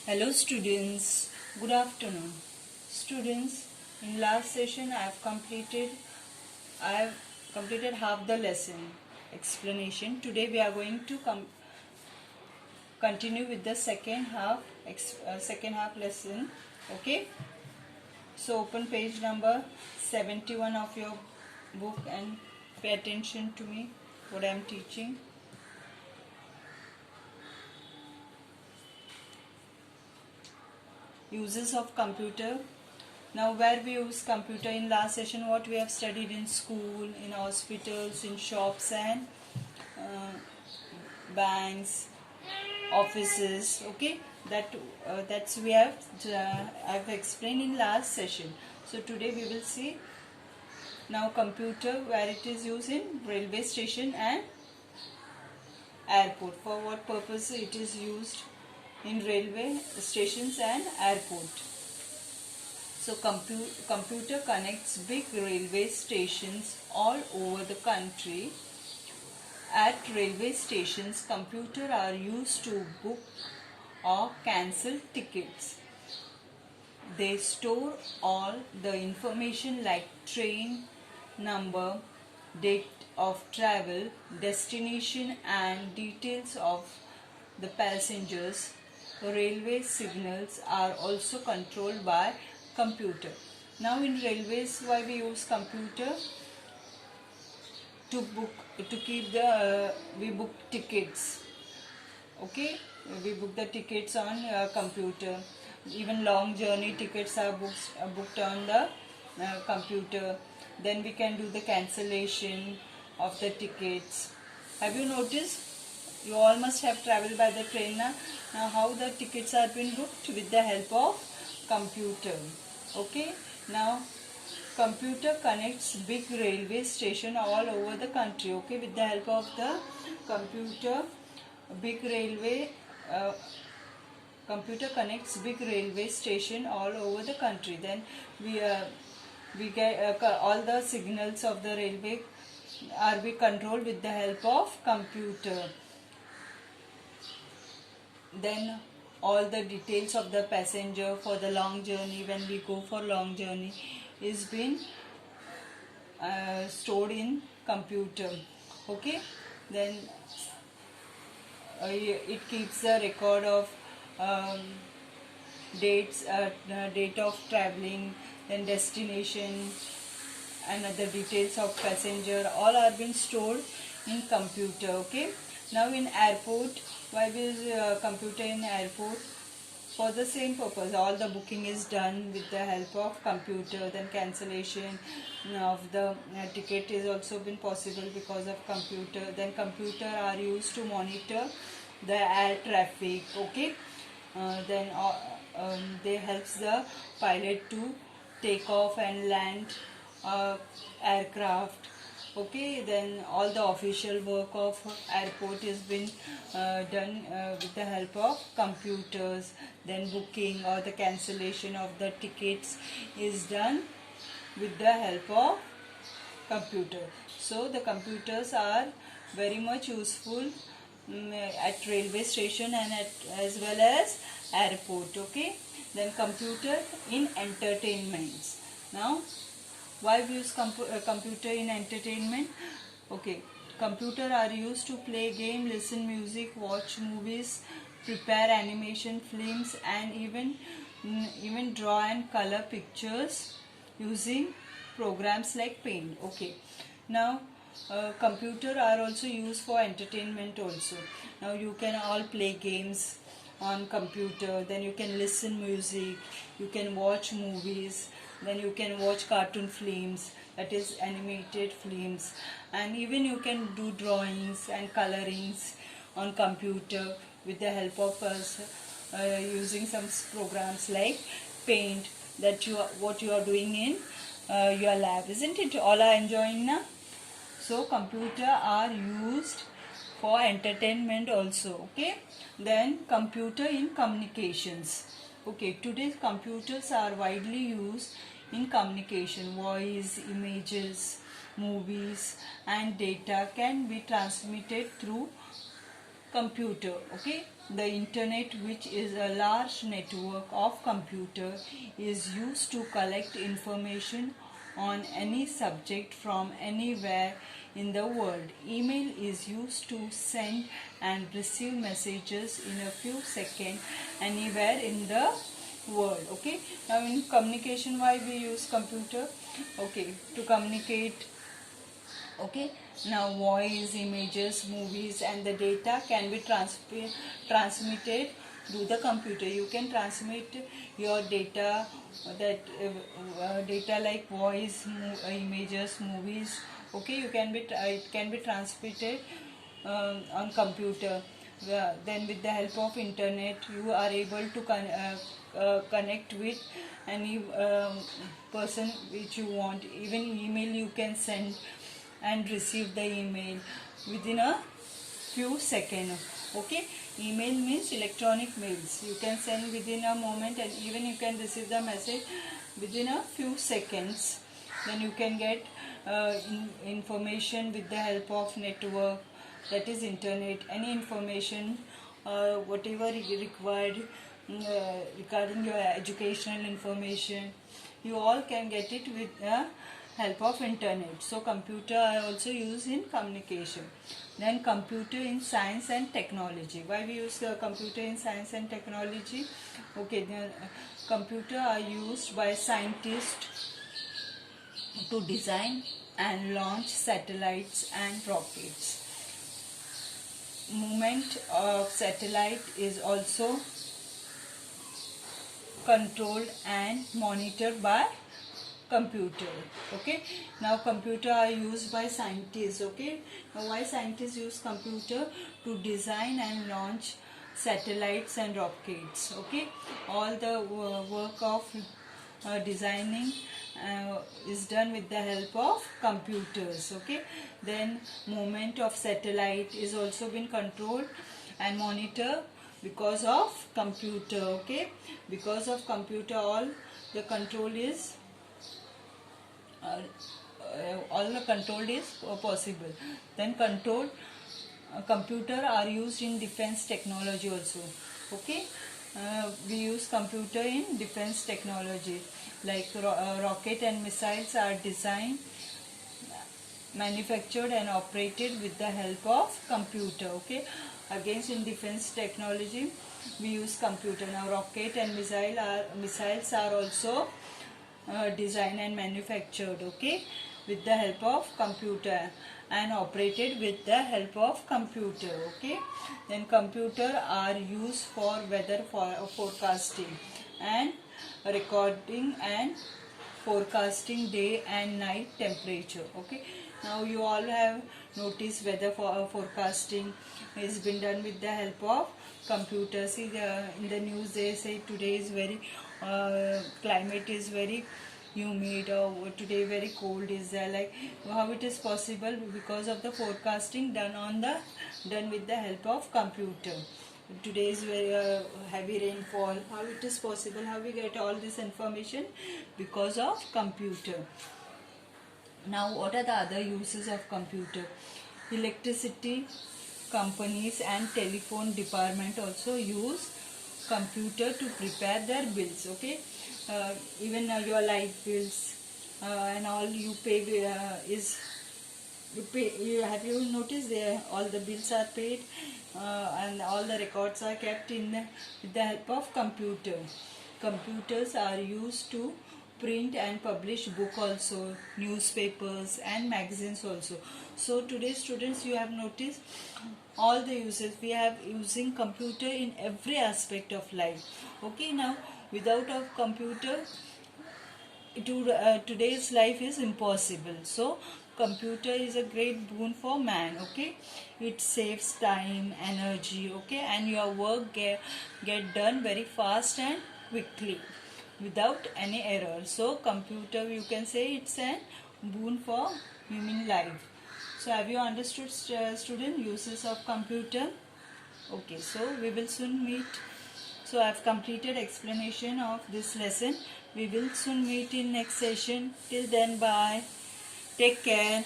Hello students, good afternoon. Students, in last session I have completed half the lesson explanation. Today we are going to continue with the second half lesson. Okay? So open page number 71 of your book and pay attention to me what I am teaching. Uses of computer. Now where we use computer in last session, what we have studied in school, in hospitals, in shops and banks, offices. Okay, that's we have I've explained in last session. So today we will see now computer where it is used in railway station and airport. For what purpose it is used in railway stations and airport. So computer connects big railway stations all over the country. At railway stations, computers are used to book or cancel tickets. They store all the information like train number, date of travel, destination and details of the passengers. Railway signals are also controlled by computer. Now in railways, why we use computer? To keep the we book tickets. Okay, we book the tickets on computer. Even long journey tickets are booked on the computer. Then we can do the cancellation of the tickets. Have you noticed? You all must have traveled by the train now. Now how the tickets are being booked? With the help of computer. Okay. Now computer connects big railway station all over the country. Okay. With the help of the computer, computer connects big railway station all over the country. Then we get all the signals of the railway are be controlled with the help of computer. Then all the details of the passenger for the long journey, when we go for long journey, is been stored in computer. Okay, then it keeps the record of date of traveling, then destination and other details of passenger, all are being stored in computer. Okay, now in airport, why will computer in airport? For the same purpose, all the booking is done with the help of computer. Then cancellation of the ticket is also been possible because of computer. Then computer are used to monitor the air traffic. Okay, then they helps the pilot to take off and land aircraft. Okay, then all the official work of airport is been done with the help of computers. Then booking or the cancellation of the tickets is done with the help of computer. So the computers are very much useful at railway station and as well as airport. Okay, then computer in entertainments. Now why we use computer in entertainment? Okay, computer are used to play game, listen music, watch movies, prepare animation films and even draw and color pictures using programs like Paint. Okay, now computer are also used for entertainment also. Now you can all play games on computer, then you can listen music, you can watch movies, then you can watch cartoon films, that is animated films, and even you can do drawings and colorings on computer with the help of us using some programs like Paint, that what you are doing in your lab, isn't it? All are enjoying now. So computer are used for entertainment also. Okay, then computer in communications. Okay, today's computers are widely used in communication. Voice, images, movies and data can be transmitted through computer. Okay, the internet, which is a large network of computer, is used to collect information on any subject from anywhere in the world. Email is used to send and receive messages in a few seconds anywhere in the world. Okay, now in communication, why we use computer? Okay, to communicate. Okay, now voice, images, movies and the data can be transmitted through the computer. You can transmit your data, data like voice, images, movies. Okay, it can be transmitted on computer. Then with the help of internet you are able to connect with any person which you want. Even email you can send and receive the email within a few seconds. Okay, email means electronic mails. You can send within a moment, and even you can receive the message within a few seconds. Then you can get information with the help of network, that is internet. Any information whatever is required regarding your educational information, you all can get it with the help of internet. So computer are also used in communication. Then computer in science and technology. Why we use computer in science and technology? Okay, the computer are used by scientists to design and launch satellites and rockets. Movement of satellite is also controlled and monitored by computer. Okay, now computer are used by scientists. Okay, now why scientists use computer? To design and launch satellites and rockets. Okay, all the work of designing is done with the help of computers. Okay, then movement of satellite is also been controlled and monitored because of computer. Okay, because of computer all the control is possible. Then computer are used in defense technology also. Okay, we use computer in defense technology, like rocket and missiles are designed, manufactured and operated with the help of computer. Okay, against in defense technology we use computer. Now rocket and missiles are also designed and manufactured, okay, with the help of computer and operated with the help of computer. Okay, then computer are used for weather forecasting and recording and forecasting day and night temperature. Okay, now you all have noticed weather forecasting has been done with the help of computer. See, in the news they say today is very climate is very humid, or today very cold is there. Like, how it is possible? Because of the forecasting done with the help of computer. Today is very heavy rainfall. How it is possible? How we get all this information? Because of computer. Now what are the other uses of computer? Electricity companies and telephone department also use computer to prepare their bills. Okay, even your light bills and all you pay have you noticed there all the bills are paid and all the records are kept with the help of computer. Computers are used to print and publish book also, newspapers and magazines also. So today students, you have noticed all the uses we have using computer in every aspect of life. Okay, now without a computer today's life is impossible. So computer is a great boon for man. Okay, it saves time, energy, okay, and your work get done very fast and quickly without any error. So computer, you can say it's a boon for human life. So have you understood student uses of computer? Okay, so we will soon meet. So I have completed explanation of this lesson. We will soon meet in next session. Till then, bye. Take care.